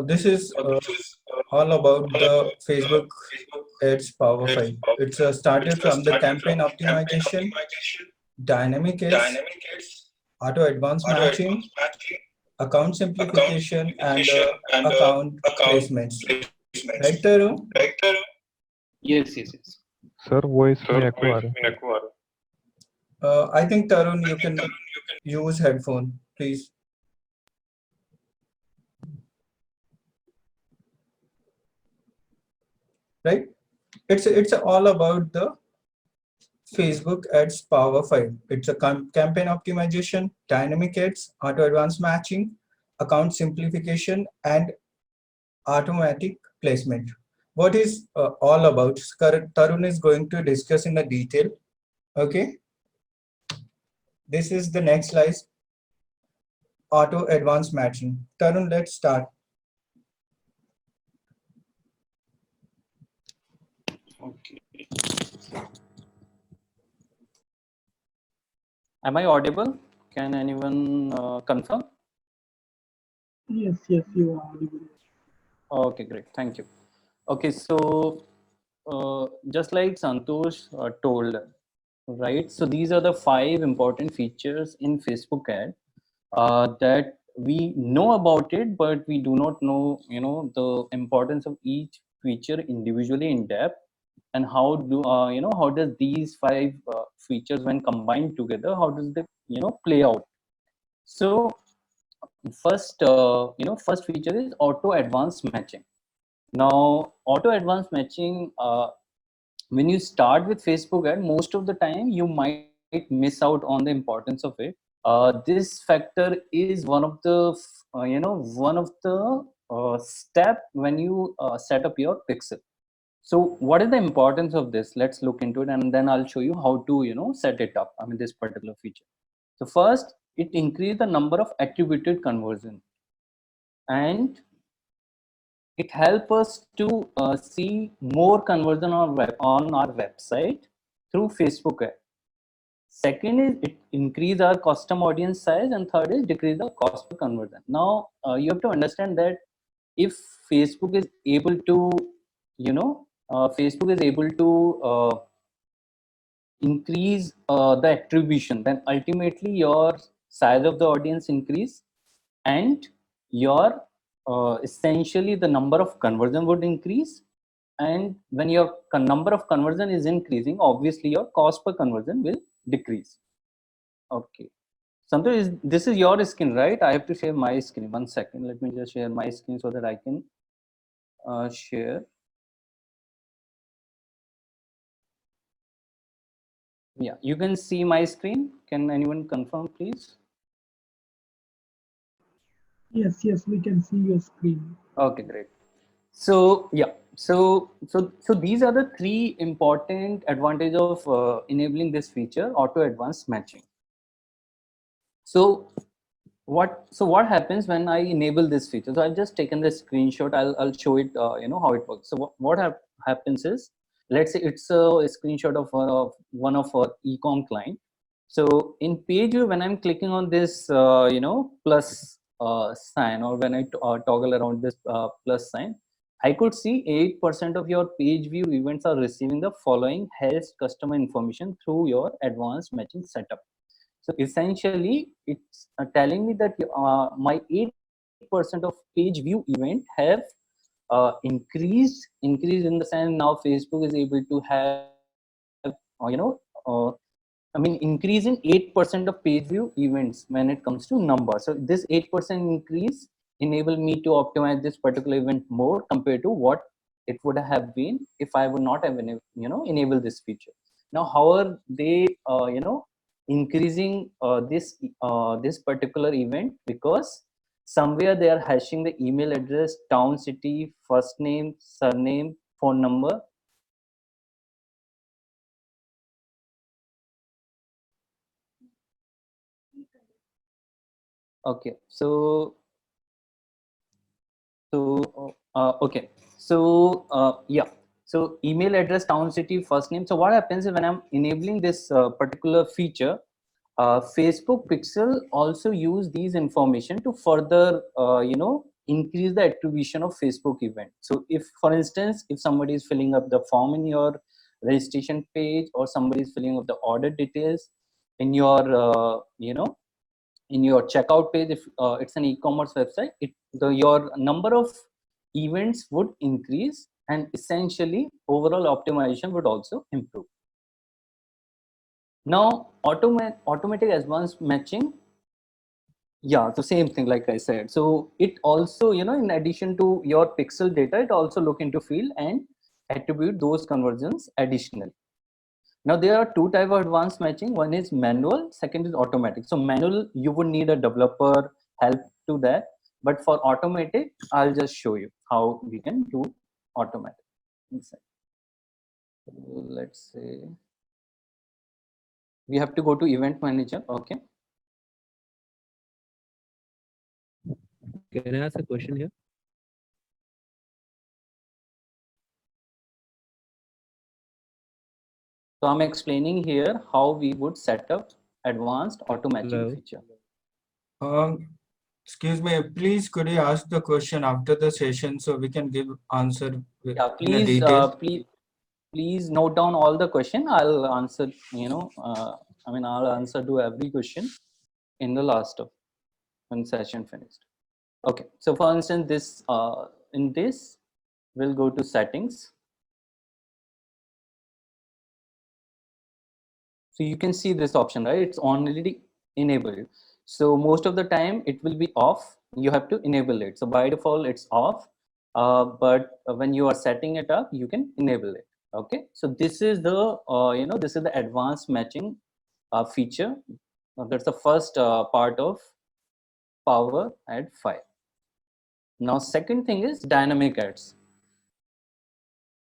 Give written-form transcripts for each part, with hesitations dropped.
This is all about the Facebook Ads Power 5. It's started from the campaign optimization, dynamic ads, auto advanced matching, account simplification, and account placements. Right, Tarun? Yes, yes, yes. Sir voice में एको आ रहा है. I think Tarun, you can use headphone, please. Right? It's all about the Facebook Ads Power 5. It's a campaign optimization, dynamic ads, auto advanced matching, account simplification, and automatic placement. What is all about? Tarun is going to discuss in the detail. Okay. This is the next slide. Auto advanced matching. Tarun, let's start. Okay. Am I audible? Can anyone confirm? Yes, yes, you are audible. Okay, great. Thank you. Okay, so just like Santosh told, right? So these are the 5 important features in Facebook ad that we know about it, but we do not know, the importance of each feature individually in depth, and how do how does these 5 features, when combined together, how does they play out? So first, first feature is auto advanced matching. Now, auto advanced matching, when you start with Facebook ad, most of the time you might miss out on the importance of it. This factor is one of the, one of the step when you set up your pixel. So what is the importance of this? Let's look into it, and then I'll show you how to, set it up. I mean, this particular feature. So first, it increase the number of attributed conversion, and it helps us to see more conversion on our website through Facebook ad. Second is it increase our custom audience size, and third is decrease the cost per conversion. Now you have to understand that if Facebook is able to, Facebook is able to increase the attribution, then ultimately your size of the audience increase, and your essentially the number of conversion would increase. And when your number of conversion is increasing, obviously your cost per conversion will decrease. Okay, Santosh, this is your screen, right? I have to share my screen. 1 second, let me just share my screen so that I can share. Yeah, you can see my screen. Can anyone confirm, please? Yes, yes, we can see your screen. Okay, great. So yeah, so these are the 3 important advantage of enabling this feature, auto advanced matching. So what happens when I enable this feature? So I've just taken the screenshot. I'll show it. How it works. So what happens is, let's say it's a screenshot of one of our ecom client. So in page view, when I'm clicking on this, plus sign, or when I toggle around this plus sign, I could see 8% of your page view events are receiving the following health customer information through your advanced matching setup. So essentially, it's telling me that my 8% of page view event have increased in the sense now Facebook is able to have, increase in 8% of page view events when it comes to number. So this 8% increase enable me to optimize this particular event more compared to what it would have been if I would not have enable this feature. Now, how are they, increasing this particular event? Because somewhere they are hashing the email address, town, city, first name, surname, phone number, Okay, so okay, so yeah, so email address, town, city, first name. So what happens is when I'm enabling this particular feature, Facebook Pixel also use these information to further increase the attribution of Facebook event. So if, for instance, if somebody is filling up the form in your registration page, or somebody is filling up the order details in your in your checkout page, if it's an e-commerce website, your number of events would increase, and essentially overall optimization would also improve. Now automatic advanced matching, yeah, the same thing like I said. So it also, in addition to your pixel data, it also look into field and attribute those conversions additionally. Now there are two type of advanced matching. One is manual, second is automatic. So manual, you would need a developer help to that, but for automatic, I'll just show you how we can do automatic inside. So let's say we have to go to event manager. Okay. Can I ask a question here? So I'm explaining here how we would set up advanced auto matching Hello. feature. Excuse me, please could you ask the question after the session so we can give answer Yeah, in a please, detail? please note down all the question. I'll answer, I'll answer to every question in the last of when session finished. Okay, so for instance, this in this we'll go to settings. So you can see this option, right? It's already enabled. So most of the time it will be off. You have to enable it. So by default it's off, but when you are setting it up, you can enable it. Okay, so this is the this is the advanced matching feature. That's the first part of Power Add 5. Now second thing is dynamic ads.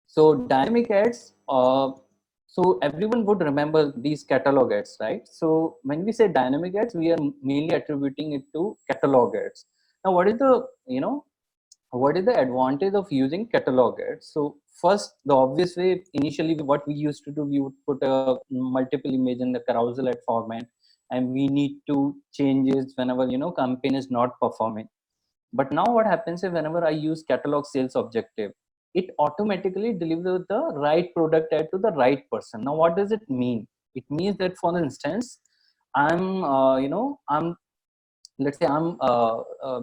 So dynamic ads, so everyone would remember these catalog ads, right? So when we say dynamic ads, we are mainly attributing it to catalog ads. Now, what is the, what is the advantage of using catalog ads? So first, the obvious way, initially what we used to do, we would put a multiple image in the carousel ad format, and we need to change it whenever, campaign is not performing. But now what happens is whenever I use catalog sales objective, it automatically delivers the right product ad to the right person. Now, what does it mean? It means that, for instance, I'm let's say I'm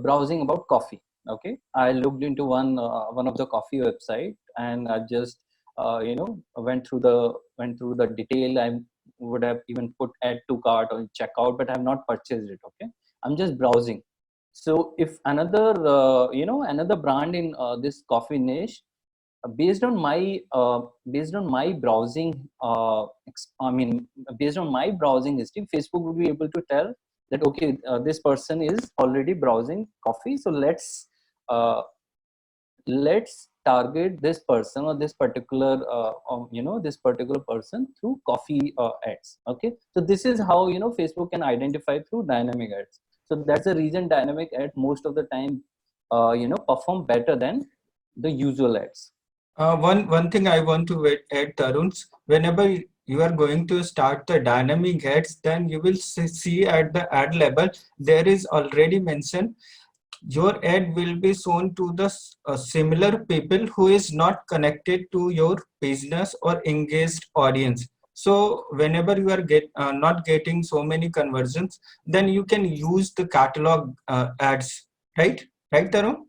browsing about coffee. Okay, I looked into one of the coffee website, and I just went through the detail. I would have even put add to cart or checkout, but I have not purchased it. Okay, I'm just browsing. So if another another brand in this coffee niche, based on my browsing based on my browsing history, Facebook will be able to tell that, okay, this person is already browsing coffee, so uh, let's target this person, or this particular this particular person through coffee ads. Okay, so this is how Facebook can identify through dynamic ads. So that's the reason dynamic ad most of the time perform better than the usual ads. One thing I want to add, Tarun, whenever you are going to start the dynamic ads, then you will see at the ad level there is already mentioned your ad will be shown to the similar people who is not connected to your business or engaged audience. So whenever you are not getting so many conversions, then you can use the catalog ads, right? Right, Tarun?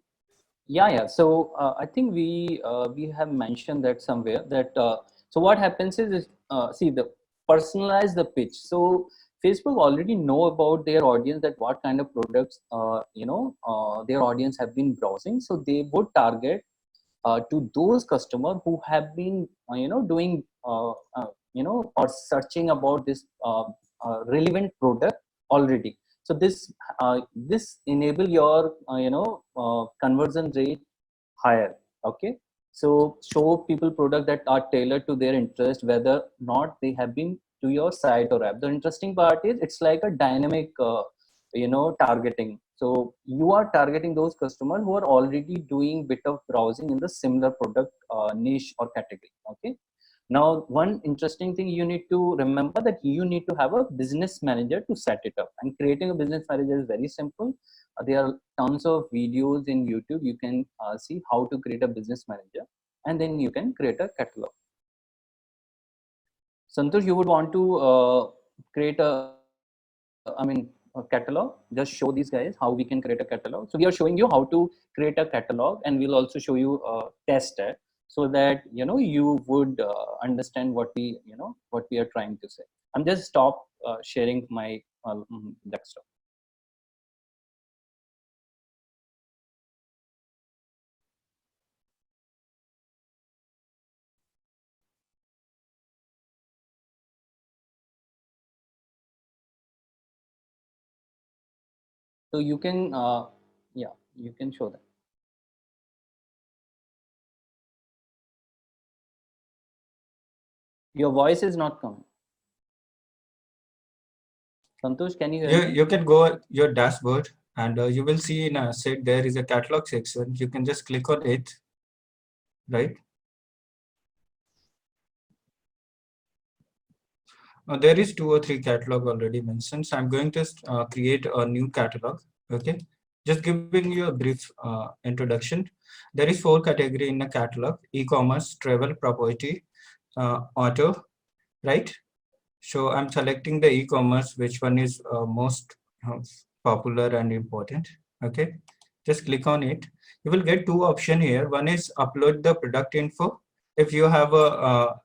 Yeah. So I think we have mentioned that somewhere, that so what happens is see, the personalize the pitch. So Facebook already know about their audience, that what kind of products their audience have been browsing. So they would target to those customers who have been doing or searching about this relevant product already. So this enable your conversion rate higher. Okay, so show people product that are tailored to their interest, whether not they have been to your site or app. The interesting part is it's like a dynamic targeting. So you are targeting those customers who are already doing bit of browsing in the similar product niche or category. Okay. Now, one interesting thing you need to remember that you need to have a business manager to set it up. And creating a business manager is very simple. There are tons of videos in YouTube. You can see how to create a business manager, and then you can create a catalog. Santosh, you would want to create a catalog. Just show these guys how we can create a catalog. So we are showing you how to create a catalog, and we'll also show you a test it, so that you would understand what we are trying to say. I'm just stop sharing my desktop. So you can yeah, you can show that. Your voice is not coming. Santosh, can you hear me? You can go your dashboard, and you will see in a set there is a catalog section. You can just click on it, right? There is 2 or 3 catalog already mentioned. So I'm going to create a new catalog. Okay, just giving you a brief introduction. There is 4 category in a catalog: e-commerce, travel, property, auto, right? So I'm selecting the e-commerce, which one is most popular and important. Okay, just click on it. You will get 2 options here. One is upload the product info. If you have a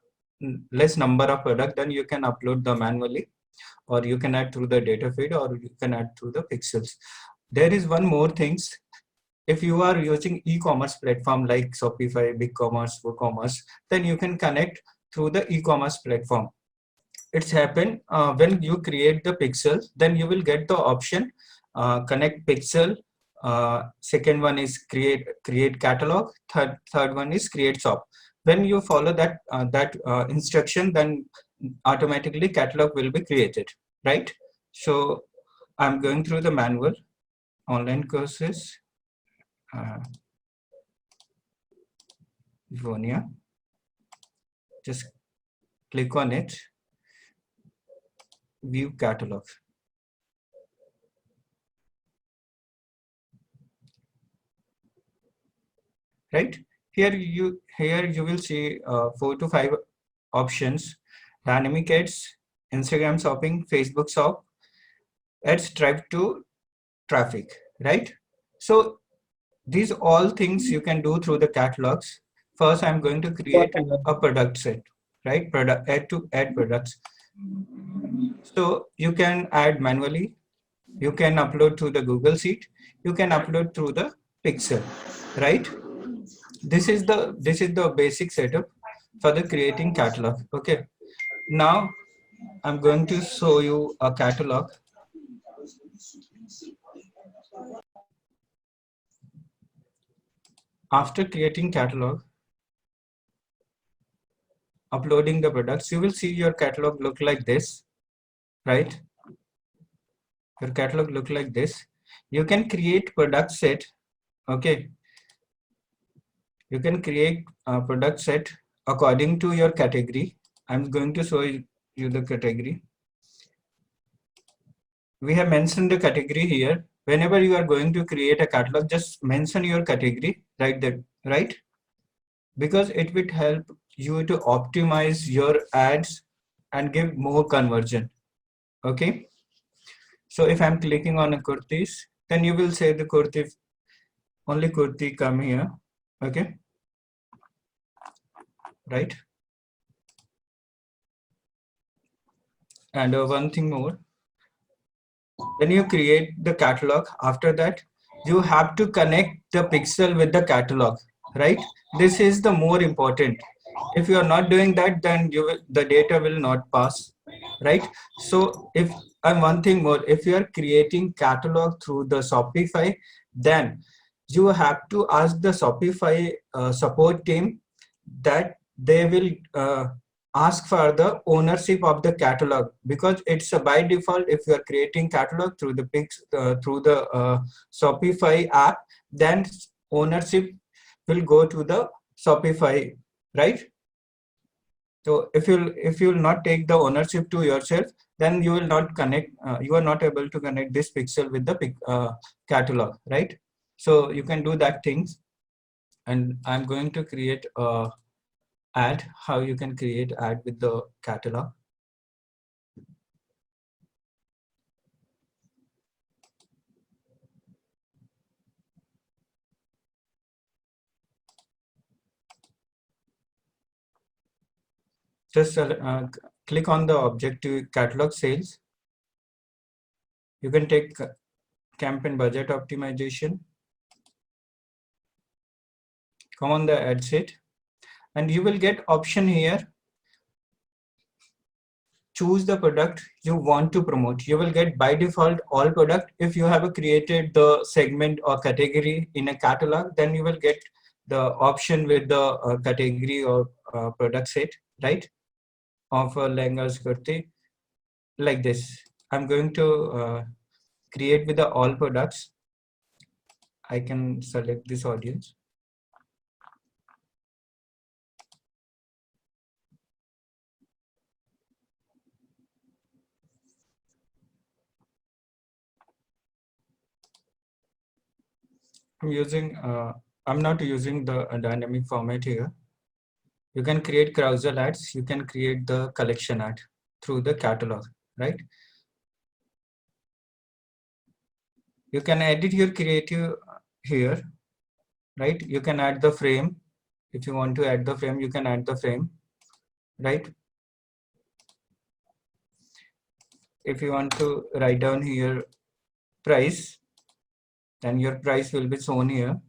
less number of product, then you can upload them manually, or you can add through the data feed, or you can add through the pixels. There is one more things. If you are using e-commerce platform like Shopify, BigCommerce, WooCommerce, then you can connect through the e-commerce platform. It's happened when you create the pixel, then you will get the option connect pixel. Second one is create catalog. Third one is create shop. When you follow that instruction, then automatically catalog will be created, right? So I'm going through the manual online courses. Vonia, just click on it, view catalog. Right here you will see 4 to 5 options: dynamic ads, Instagram shopping, Facebook shop, ads drive to traffic, right? So these all things you can do through the catalogs. First, I'm going to create a product set, right? Add products. So you can add manually, you can upload through the Google Sheet, you can upload through the Pixel, right? This is the basic setup for the creating catalog. Okay, now I'm going to show you a catalog. After creating catalog, uploading the products, you will see your catalog look like this, right? Your catalog look like this. You can create product set. Okay, you can create a product set according to your category. I'm going to show you the category. We have mentioned the category here. Whenever you are going to create a catalog, just mention your category right there, right? Because it will help you to optimize your ads and give more conversion. Okay, so if I'm clicking on a kurtis, then you will say the kurti, only kurti come here. Okay, right? And one thing more, when you create the catalog, after that you have to connect the pixel with the catalog, right? This is the more important. If you are not doing that, then the data will not pass, right? So if and one thing more, if you are creating catalog through the Shopify, then you have to ask the Shopify support team that they will ask for the ownership of the catalog, because it's a by default. If you are creating catalog through the Shopify app, then ownership will go to the Shopify, right? So if you'll not take the ownership to yourself, then you will not connect. You are not able to connect this pixel with the catalog, right? So you can do that things, and I'm going to create a ad. How you can create ad with the catalog. Just click on the objective catalog sales. You can take campaign budget optimization. Come on the ad set, and you will get option here. Choose the product you want to promote. You will get by default all product. If you have created the segment or category in a catalog, then you will get the option with the category or product set, right? Offer lehengas kurti, like this. I'm going to create with the all products. I can select this audience. I'm not using the dynamic format here. You can create carousel ads. You can create the collection ad through the catalog, right? You can edit your creative here, right? You can add the frame. If you want to add the frame, you can add the frame, right? If you want to write down here price, then your price will be shown here,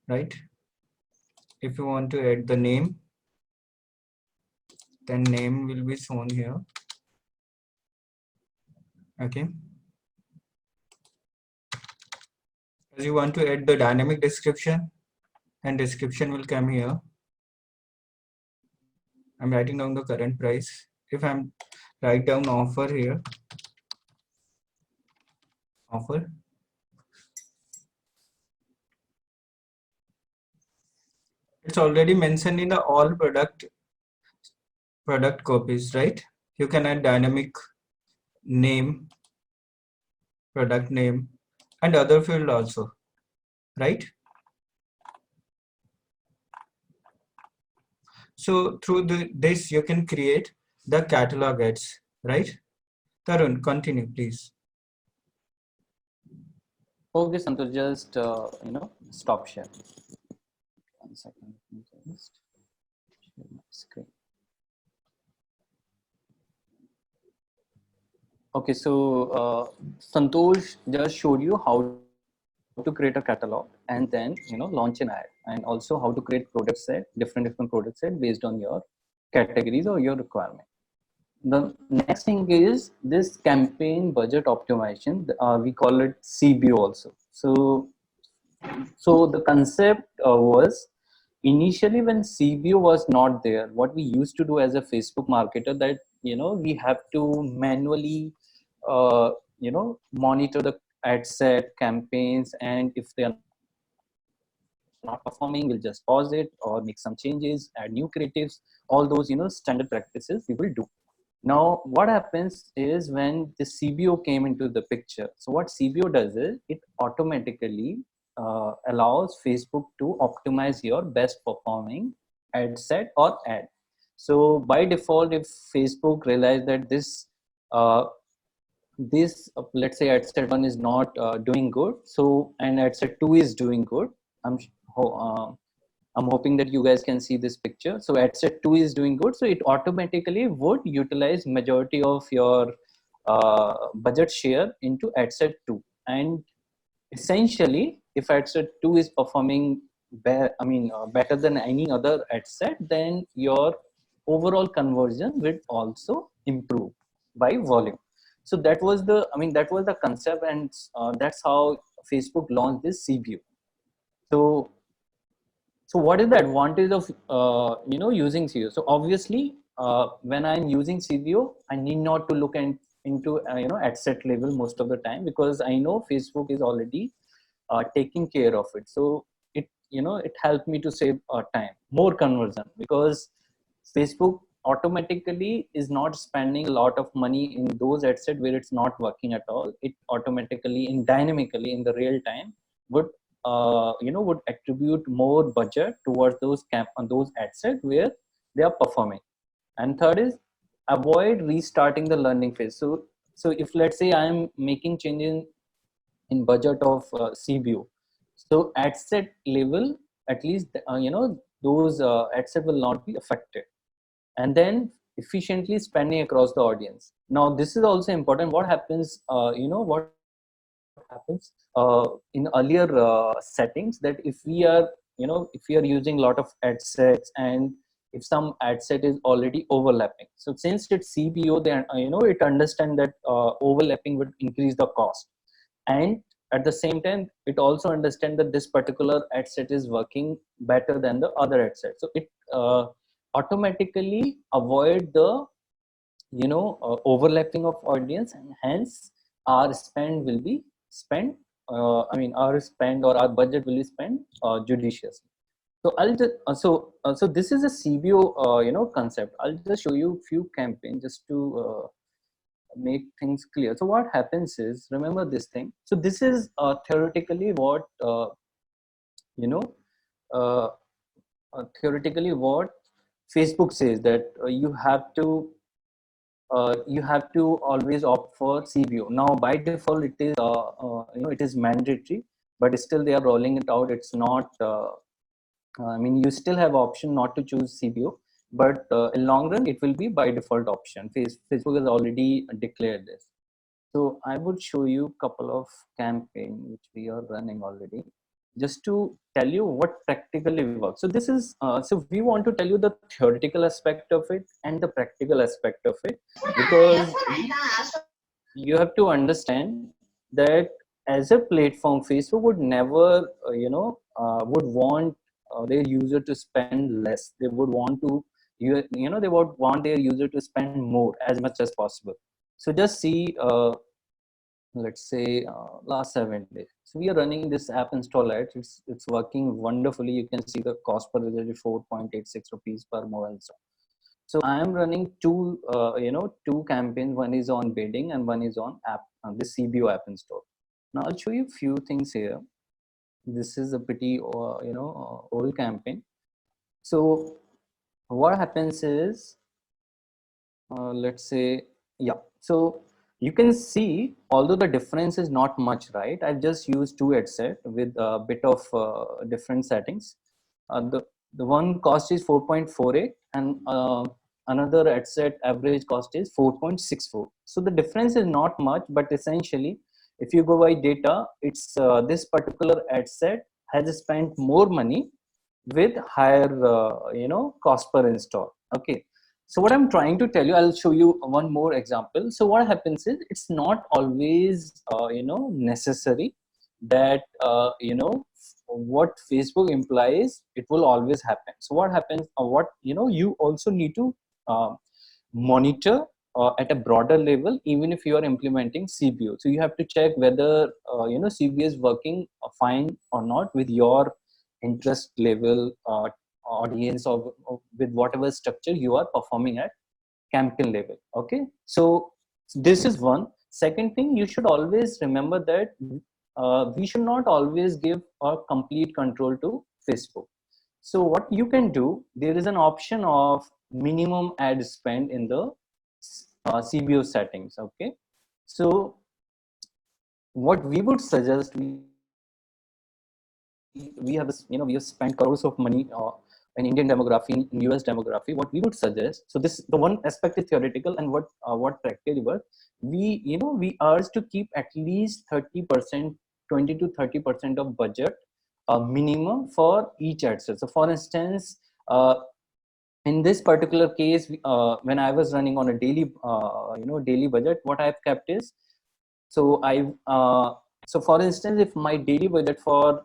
right? If you want to add the name, then name will be shown here. Okay. As you want to add the dynamic description, and description will come here. I'm writing down the current price. If I'm write down offer here, offer, it's already mentioned in the all product copies, right? You can add dynamic name, product name, and other field also, right? So through this you can create the catalog ads, right? Tarun, continue please. Okay, Santosh, just stop share. 1 second. Just share my screen. Okay, so Santosh just showed you how to create a catalog and then launch an ad, and also how to create product set, different product set based on your categories or your requirement. The next thing is this campaign budget optimization. We call it CBO also. So the concept was initially when CBO was not there, what we used to do as a Facebook marketer, that we have to manually monitor the ad set campaigns, and if they are not performing, we'll just pause it or make some changes, add new creatives, all those standard practices we will do. Now what happens is when the CBO came into the picture, so what CBO does is it automatically allows Facebook to optimize your best performing ad set or ad. So by default, if Facebook realize that uh, let's say ad set 1 is not doing good, so and ad set 2 is doing good, I'm I'm hoping that you guys can see this picture. So ad set 2 is doing good, so it automatically would utilize majority of your budget share into ad set 2. And essentially, if ad set 2 is performing better than any other ad set, then your overall conversion will also improve by volume. So that was the concept, and that's how Facebook launched this CBO. So So what is the advantage of using CBO? So obviously, when I'm using CBO, I need not to look into at set level most of the time, because I know Facebook is already taking care of it. So it helped me to save time, more conversion, because Facebook automatically is not spending a lot of money in those ad set where it's not working at all. It automatically and dynamically in the real time would would attribute more budget towards those on those ad set where they are performing. And third is avoid restarting the learning phase. So if let's say I am making changes in budget of CBO, so ad set level, at least those ad set will not be affected. And then efficiently spending across the audience. Now this is also important. What happens what happens in earlier settings, that if we are if we are using a lot of ad sets, and if some ad set is already overlapping, so since it's CBO, then it understand that overlapping would increase the cost. And at the same time, it also understand that this particular ad set is working better than the other ad set, so it automatically avoid the overlapping of audience, and hence our spend will be spent our spend or our budget will be spent judiciously. So I'll just so this is a CBO concept. I'll just show you few campaigns just to make things clear. So what happens is, remember this thing. So this is theoretically what uh, theoretically what Facebook says, that you have to always opt for CBO. Now by default it is it is mandatory, but still they are rolling it out. It's not you still have option not to choose CBO, but in long run it will be by default option. Facebook has already declared this. So I would show you a couple of campaigns which we are running already, just to tell you what practically works. So this is so we want to tell you the theoretical aspect of it and the practical aspect of it, because you have to understand that as a platform, Facebook would never would want their user to spend less. They would want to they would want their user to spend more as much as possible. So just see let's say last 7 days. So we are running this app install ads. It's working wonderfully. You can see the cost per visit is 4.86 rupees per mobile store. So I am running two campaigns. One is on bidding and one is on app, the CBO app install. Now I'll show you a few things here. This is a pretty old campaign. So what happens is, let's say, yeah. So you can see, although the difference is not much, right? I've just used two ad set with a bit of different settings. The one cost is 4.48, and another ad set average cost is 4.64. So the difference is not much, but essentially, if you go by data, it's this particular ad set has spent more money with higher cost per install. Okay. So what I'm trying to tell you, I'll show you one more example. So what happens is, it's not always necessary that what Facebook implies it will always happen. So what happens, what you also need to monitor at a broader level, even if you are implementing CBO. So you have to check whether CBO is working fine or not with your interest level, audience, or with whatever structure you are performing at campaign level. Okay, so this is one. Second thing, you should always remember that we should not always give a complete control to Facebook. So what you can do, there is an option of minimum ad spend in the CBO settings. Okay, so what we would suggest, we have we have spent crores of money in Indian demography, in US demography. What we would suggest, so this, the one aspect is theoretical, and what practically works, we urge to keep at least 30%, 20 to 30% of budget minimum for each ad set. So for instance, in this particular case, when I was running on a daily daily budget, what I've kept is, so I so for instance, if my daily budget for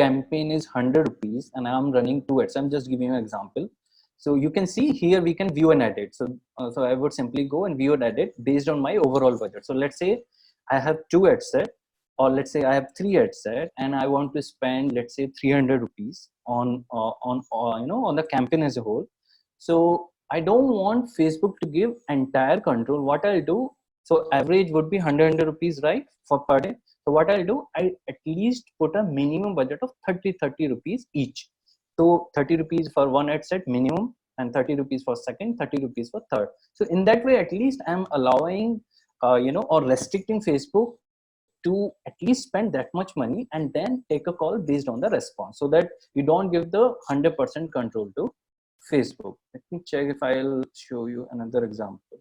campaign is 100 rupees and I'm running 2 ads, I'm just giving you an example. So you can see here we can view and edit. So I would simply go and view and edit based on my overall budget. So let's say I have 2 ad set, or let's say I have 3 ad set, and I want to spend, let's say, 300 rupees on on the campaign as a whole. So I don't want Facebook to give entire control. What I'll do, so average would be 100 rupees, right, for per day. So what I'll do, I at least put a minimum budget of 30 rupees each. So 30 rupees for one ad set minimum, and 30 rupees for second, 30 rupees for third. So in that way, at least I'm allowing, or restricting Facebook to at least spend that much money and then take a call based on the response, so that you don't give the 100% control to Facebook. Let me check if I'll show you another example.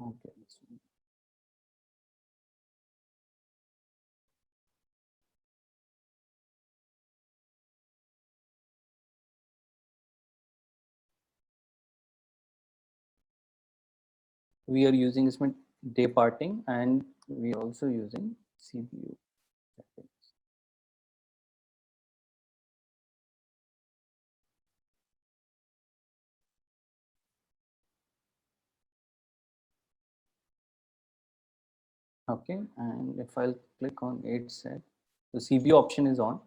Okay. We are using इसमें day parting, and we are also using CBU. Okay, and if I'll click on 8 set, the CBU option is on.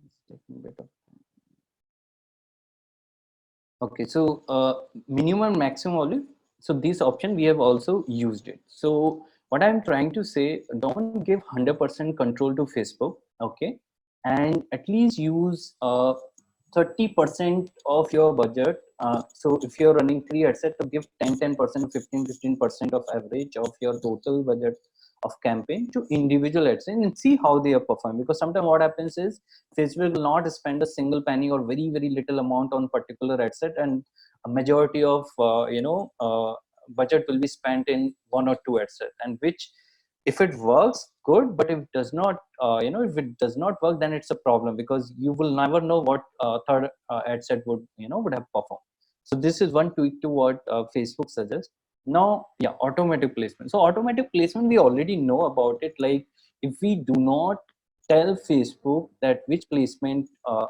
It's taking a bit of time. Okay, so minimum maximum value. So this option we have also used it. So what I'm trying to say, don't give 100% control to Facebook, okay, and at least use 30% of your budget. So if you're running 3 ads set, to give 10%, 15% of average of your total budget of campaign to individual ads and see how they are performing. Because sometimes what happens is Facebook will not spend a single penny or very little amount on particular ad set, and a majority of budget will be spent in 1 or 2 ad set, and which, if it works, good, but if it does not, if it does not work, then it's a problem, because you will never know what third ad set would have performed. So this is one tweak to what Facebook suggests. Now, yeah, automatic placement. So automatic placement, we already know about it. Like, if we do not tell Facebook that which placement, do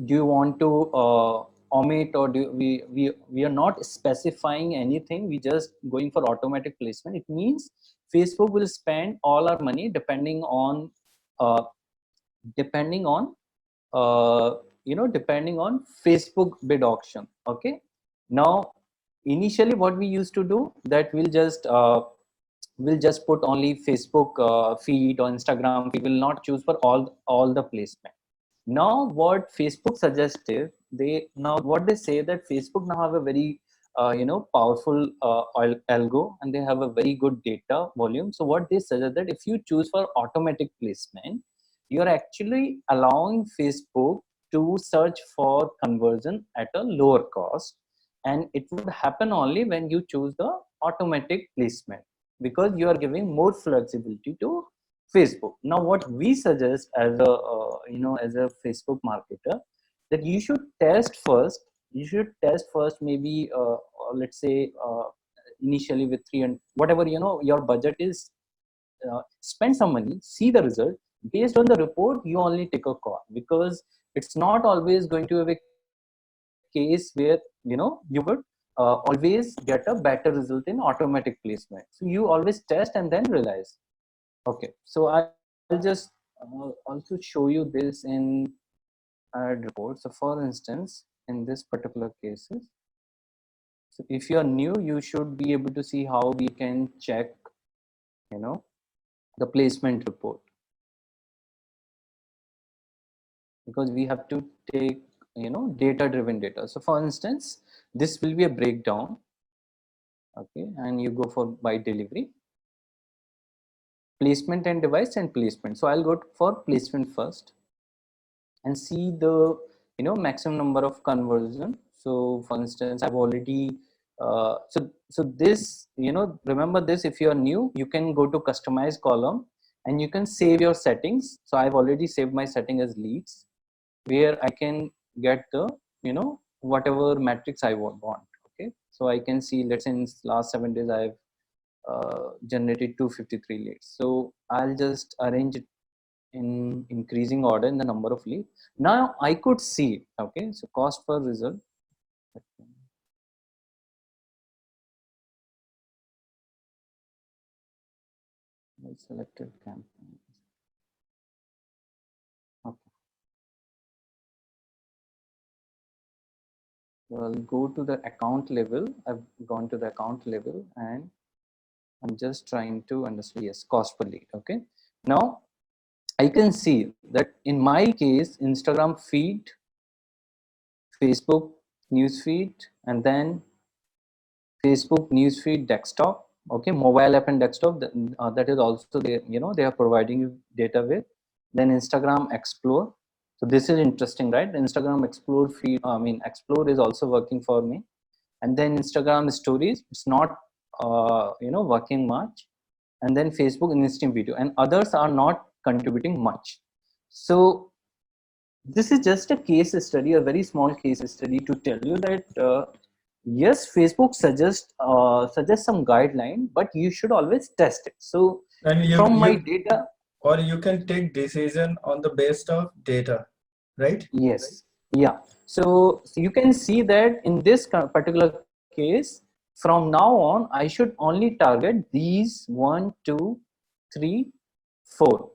you want to omit, or do we are not specifying anything, we just going for automatic placement. It means Facebook will spend all our money depending on uh, depending on depending on Facebook bid auction. Okay, now initially what we used to do, that we'll just put only Facebook feed or Instagram. We will not choose for all the placement. Now what Facebook suggested, what they say, that Facebook now have a very powerful algo, and they have a very good data volume. So what they suggest, that if you choose for automatic placement, you are actually allowing Facebook to search for conversion at a lower cost, and it would happen only when you choose the automatic placement, because you are giving more flexibility to Facebook. Now what we suggest as a as a Facebook marketer, that you should test first, maybe let's say initially with 300, whatever your budget is. Spend some money, see the result. Based on the report, you only take a call, because it's not always going to have a case where you would always get a better result in automatic placement. So you always test and then realize. Okay, so I'll just also show you this in ad report. So for instance, in this particular cases, so if you are new, you should be able to see how we can check the placement report. because we have to take, data driven data. So for instance, this will be a breakdown. Okay, and you go for by delivery, placement and device and placement. So I'll go for placement first and see the maximum number of conversion. So for instance, I've already so this, remember this, if you are new, you can go to customize column and you can save your settings. So I've already saved my setting as leads, where I can get the whatever metrics I want. Okay, so I can see, let's say in last 7 days I've generated 253 leads. So I'll just arrange it in increasing order in the number of leads. Now I could see, okay, so cost per result. I selected campaign. Okay. So I'll go to the account level. I've gone to the account level and I'm just trying to understand, yes, cost per lead. Okay. Now I can see that in my case, Instagram feed, Facebook newsfeed, and then Facebook newsfeed desktop. Okay, mobile app and desktop, that is also they, they are providing you data with. Then Instagram Explore. So this is interesting, right? Instagram Explore feed, Explore is also working for me. And then Instagram Stories, it's not working much. And then Facebook Instant Video, and others are not contributing much. So this is just a case study, a very small case study, to tell you that yes, Facebook suggests some guideline, but you should always test it. So And from my data, or you can take decision on the base of data, right? yes, yeah. So you can see that in this particular case, from now on, I should only target these 1, 2, 3, 4.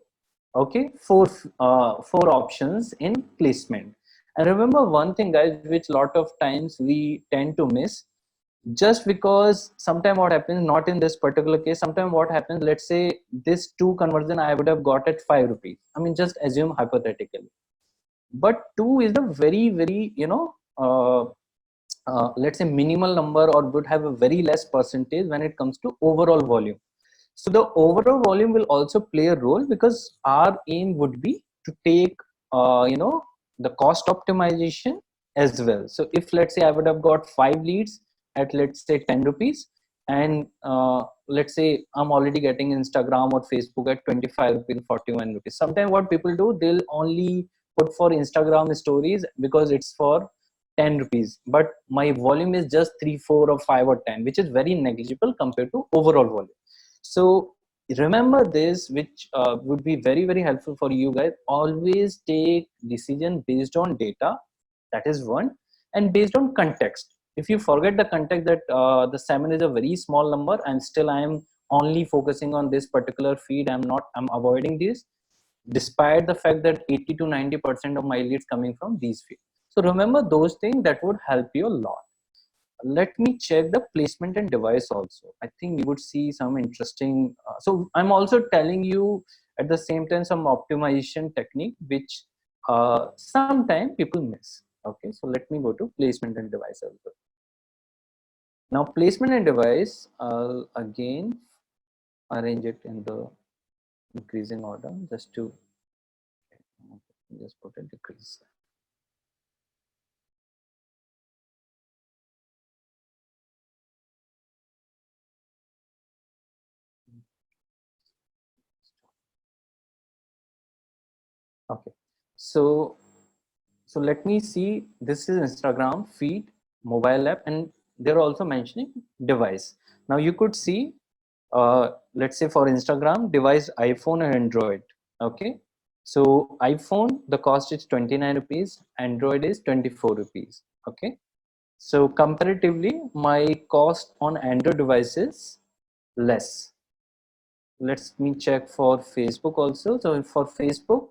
Okay, four options in placement. And remember one thing, guys, which lot of times we tend to miss. Just because sometime what happens, not in this particular case, sometime what happens, let's say this 2 conversion I would have got at 5 rupees. I mean, just assume hypothetically, but 2 is a very, very, let's say minimal number, or would have a very less percentage when it comes to overall volume. So the overall volume will also play a role, because our aim would be to take the cost optimization as well. So if, let's say, I would have got 5 leads at, let's say, 10 rupees, and let's say I'm already getting Instagram or Facebook at 25 rupees, 41 rupees. Sometimes what people do, they'll only put for Instagram stories because it's for 10 rupees, but my volume is just 3, 4 or 5 or 10, which is very negligible compared to overall volume. So remember this, which would be very, very helpful for you guys. Always take decision based on data, that is one, and based on context. If you forget the context, that the 7 is a very small number and still I am only focusing on this particular feed, I'm avoiding this, despite the fact that 80 to 90% of my leads coming from these feeds. So remember those things, that would help you a lot. Let me check the placement and device also. I think you would see some interesting. So I'm also telling you at the same time some optimization technique, which sometimes people miss. Okay, so let me go to placement and device also. Now placement and device, I'll again arrange it in the increasing order, just to just put a decrease. Okay, so let me see, this is Instagram feed, mobile app, and they're also mentioning device. Now you could see, let's say for Instagram device, iPhone and Android. Okay, so iPhone, the cost is 29 rupees, Android is 24 rupees. Okay, so comparatively my cost on Android device is less. Let me check for Facebook also. So for Facebook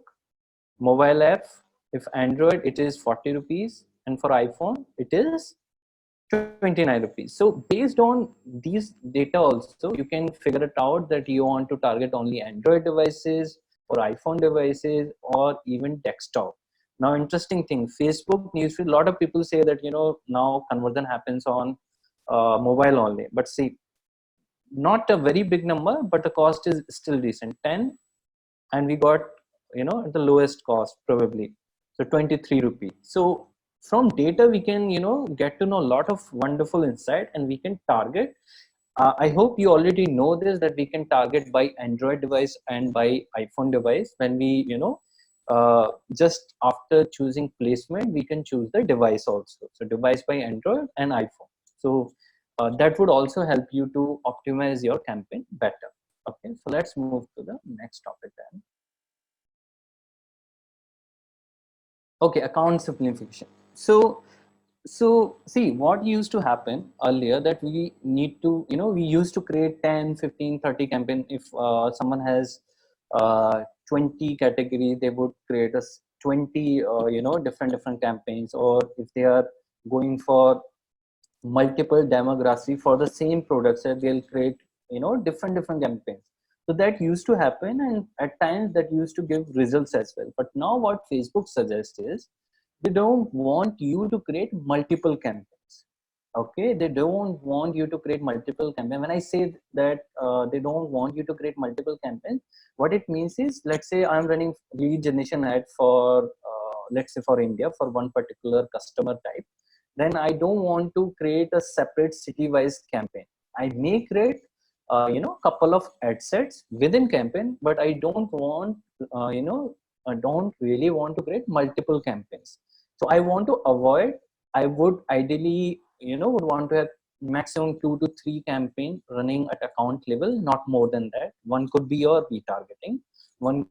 mobile app, if Android, it is 40 rupees, and for iPhone it is 29 rupees. So based on these data also, you can figure it out that you want to target only Android devices or iPhone devices or even desktop. Now, interesting thing, Facebook newsfeed, a lot of people say that, now conversion happens on mobile only, but see, not a very big number, but the cost is still decent, 10, and we got, at the lowest cost probably, so 23 rupees. So from data we can, get to know a lot of wonderful insight, and we can target. I hope you already know this, that we can target by Android device and by iPhone device. When we, just after choosing placement, we can choose the device also. So device by Android and iPhone. So that would also help you to optimize your campaign better. Okay, so let's move to the next topic then. Okay, account simplification. So see, what used to happen earlier, that we need to, we used to create 10, 15, 30 campaign. If someone has 20 category, they would create 20 different campaigns. Or if they are going for multiple demography for the same products, that they'll create, different campaigns. So that used to happen, and at times that used to give results as well. But now what Facebook suggests is, they don't want you to create multiple campaigns. Okay, they don't want you to create multiple campaigns. When I say that they don't want you to create multiple campaigns, what it means is, let's say I'm running lead generation ad for let's say for India, for one particular customer type, then I don't want to create a separate city-wise campaign. I may create couple of ad sets within campaign, but I don't want I don't really want to create multiple campaigns. So I want to avoid, I would ideally, would want to have maximum 2 to 3 campaign running at account level, not more than that. One could be your retargeting, one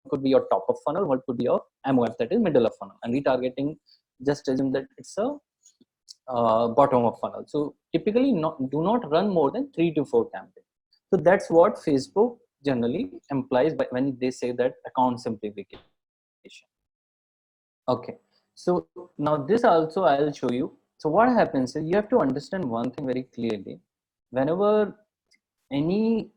could be your top of funnel, one could be your MOF, that is middle of funnel, and retargeting, just assume that it's a bottom of funnel. So typically do not run more than 3 to 4 campaigns. So that's what Facebook generally implies by when they say that account simplification. Okay, so now this also I'll show you. So what happens is, you have to understand one thing very clearly. Whenever any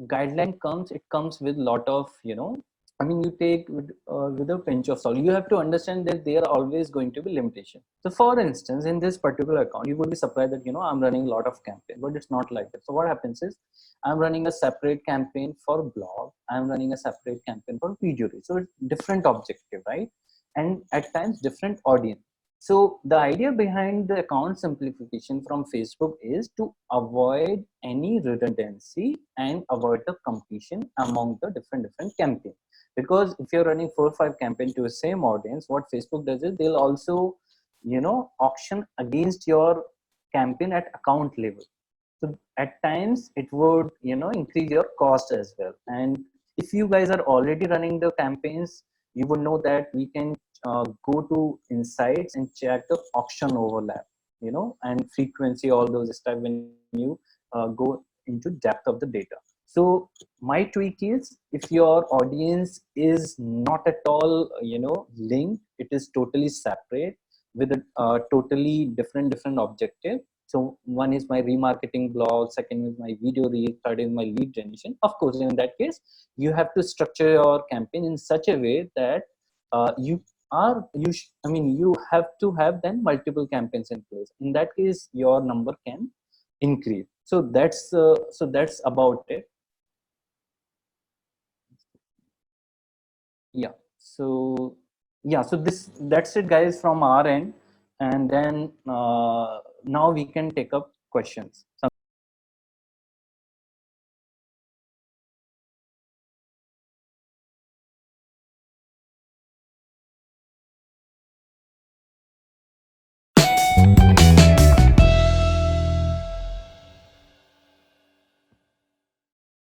guideline comes, it comes with lot of, you take with a pinch of salt. You have to understand that there are always going to be limitations. So for instance, in this particular account, you would be surprised that, I'm running a lot of campaign, but it's not like that. So what happens is, I'm running a separate campaign for blog, I'm running a separate campaign for video reach. So it's different objective, right? And at times different audience. So the idea behind the account simplification from Facebook is to avoid any redundancy and avoid the competition among the different campaigns. Because if you're running 4 or 5 campaigns to the same audience, what Facebook does is, they'll also, auction against your campaign at account level. So at times it would, increase your cost as well. And if you guys are already running the campaigns, you would know that we can go to insights and check the auction overlap, and frequency, all those stuff, when you go into depth of the data. So my tweak is, if your audience is not at all, linked, it is totally separate with a totally different objective. So one is my remarketing blog, second is my video reach, third is my lead generation. Of course, in that case, you have to structure your campaign in such a way that you have to have then multiple campaigns in place. In that case, your number can increase. So that's about it. Yeah. So that's it, guys, from our end. And then now we can take up questions.